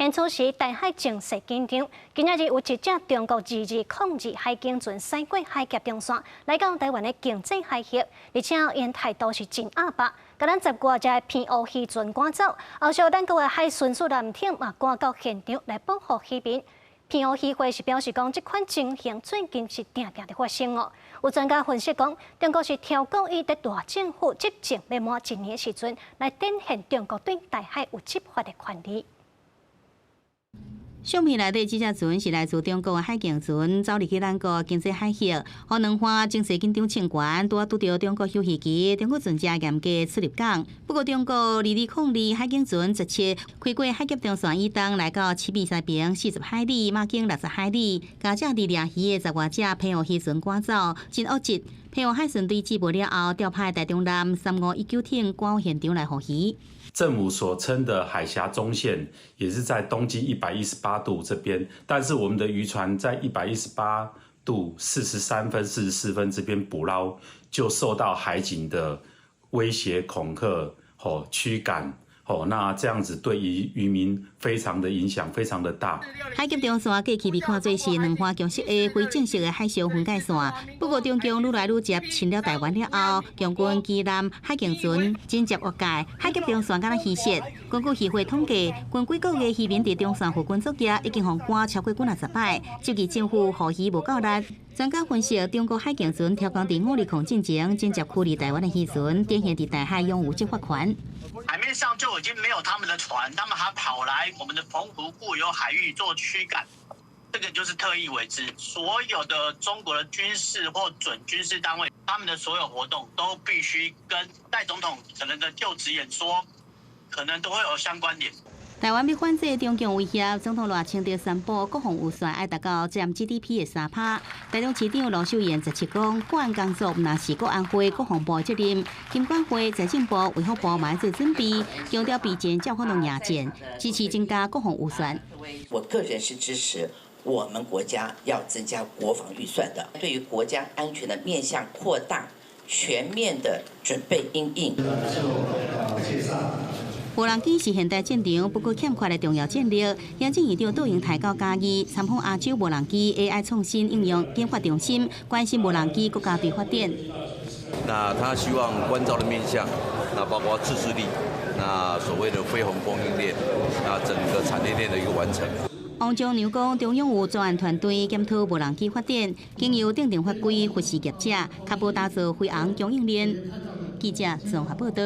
现出席台海正式紧张。今仔日有一只中国2202海警船驶过海峡中线，来到台湾的经济海峡，而且因态度是真阿白，甲咱10多只偏乌渔船赶走。后续咱国的海巡署舰艇嘛赶到现场来保护渔民。偏乌渔会是表示讲，这款情形最近是定定的发生哦。有专家分析讲，中国是超故意在大政府执政未满1年的时阵，来展现中国对台海有执法的权利。相片内底这只船是来自中国的海警船，走入去咱国经济海峡，和两岸情势紧张情况，拄到中国休渔期，中国船只严格出入港。不过，中国2202海警船直接开过海峡中线以东，来到7米西平40海里，马经60海里，把这伫掠鱼的10多只偏乌渔船赶走，真恶质。偏乌海巡队缉捕了后，调派台中南3519艇赶到现场来捕鱼。政府所称的海峡中线也是在东经118度这边，但是我们的渔船在118度43分、44分这边捕捞，就受到海警的威胁、恐吓、驱赶。那这样子对于渔民非常的影响，非常的大。海峡中线过去被看作是两岸共识的非正式的海上分界线，不过中共愈来愈接侵了台湾了后，共军基南海警船真接越界，海峡中线敢若稀释。根据协会统计，近几个月渔民伫中线附近作业已经互赶超过50摆，涉及政府护渔无够力。专家分析，中国海警船超工伫520进前，直接驱离台湾的渔船，展现伫台海拥有执法权。海面上就已经没有他们的船，他们还跑来我们的澎湖固有海域做驱赶，这个就是特意为之。所有的中国的军事或准军事单位，他们的所有活动都必须跟戴总统可能的就职演说，可能都会有相关联。台湾要反制中共威胁，总统赖清德宣布国防预算爱达到占 GDP 的3%。台中市长卢秀燕则是讲，国安工作若是国安会、国防部的责任，金管会、财政部、卫福部嘛做准备，强调比战较可能赢战，支持增加国防预算。我个人是支持我们国家要增加国防预算的，对于国家安全的面向扩大，全面的准备因应。无人机是现代战场不过欠缺的重要战略。行政院长杜英台到嘉义参访亚洲无人机 AI 创新应用研发中心，关心无人机国家队发展。那他希望关照的面向，那包括自制力，那所谓的非鸿供应链，那整个产业链的一个完成。王忠牛讲，中央有专案团队检讨无人机发展，经由订定法规，扶持业者，确保打造飞航供应链。记者综合报道。